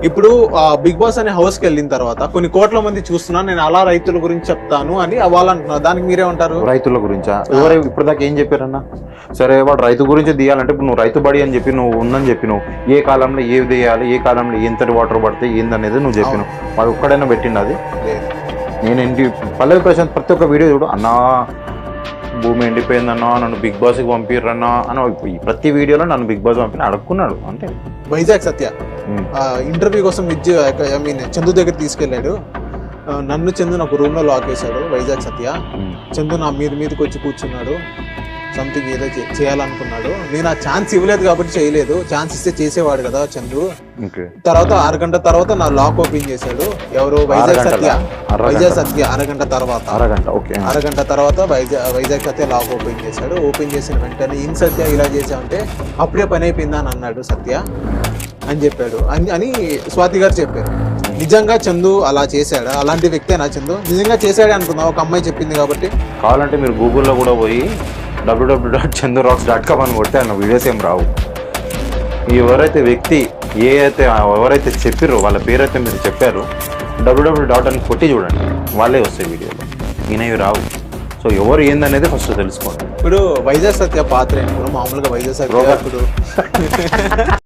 ఇప్పుడు big boss అనే house కి వెళ్ళిన తర్వాత కొన్ని కోట్ల మంది చూస్తున్నాను, నేను అలా రైతుల గురించి చెప్తాను అని వాళ్ళు అంటున్నారు. దానికి మీరేమంటారు? రైతుల గురించా? ఎవరు ఇప్పటిదాకా ఏం చెప్పారన్నా? సరే, వాడు రైతు గురించి తీయాలంటే ఇప్పుడు నువ్వు రైతు బడి అని చెప్పి నువ్వు ఉందని చెప్పినావు. ఏ కాలంలో ఏవి తీయాలి, ఏ కాలంలో ఎంతటి వాటర్ పడితే ఏందనేది నువ్వు చెప్పినావు. వాడు ఒక్కడైనా పెట్టిండు అది? నేను పల్లవి ప్రశాంత్ ప్రతి ఒక్క వీడియో చూడు, అన్నా భూమి ఎండిపోయిందన్నా, నన్ను బిగ్ బాస్కి పంపిర్రన్నా అని ప్రతి వీడియోలో నన్ను బిగ్ బాస్ పంపిన అడుక్కున్నాడు. అంటే వైజాగ్ సత్య ఇంటర్వ్యూ కోసం చందు దగ్గర తీసుకెళ్ళాడు. నన్ను చందు నాకు రూమ్ లో లాక్ వేశాడు వైజాగ్ సత్య. చందు నా మీదకి వచ్చి కూర్చున్నాడు, సంథింగ్ ఏదో చేయాలనుకున్నాడు. నేను ఆ ఛాన్స్ ఇవ్వలేదు కాబట్టి చేయలేదు, ఛాన్స్ ఇస్తే చేసేవాడు కదా చందు. తర్వాత అరగంట తర్వాత నా లాక్ ఓపెన్ చేశాడు. ఎవరు? వైజాగ్ సత్య. అరగంట తర్వాత వైజాగ్ సత్య లాక్ ఓపెన్ చేశాడు. ఓపెన్ చేసిన వెంటనే ఇన్ సత్య ఇలా చేసామంటే అప్పుడే పని అయిపోయిందా అని అన్నాడు సత్య అని చెప్పాడు అని స్వాతి గారు చెప్పారు. నిజంగా చందు అలా చేశాడా? అలాంటి వ్యక్తేనా చందు? నిజంగా చేశాడే అనుకుందాం, ఒక అమ్మాయి చెప్పింది కాబట్టి. కావాలంటే మీరు గూగుల్లో కూడా పోయి www.chandurocks.com అని కొడితే అన్న వీడియోస్ ఏం రావు. ఎవరైతే వ్యక్తి ఎవరైతే చెప్పారో వాళ్ళ పేరైతే మీరు చెప్పారు, www. అని కొట్టి చూడండి, వాళ్ళే వస్తాయి వీడియోలో. ఈయనవి రావు. సో ఎవరు ఏందనేది ఫస్ట్ తెలుసుకోండి. ఇప్పుడు వైజాగ్ సత్య పాత్ర మామూలుగా వైజాగ్ సత్య ఇప్పుడు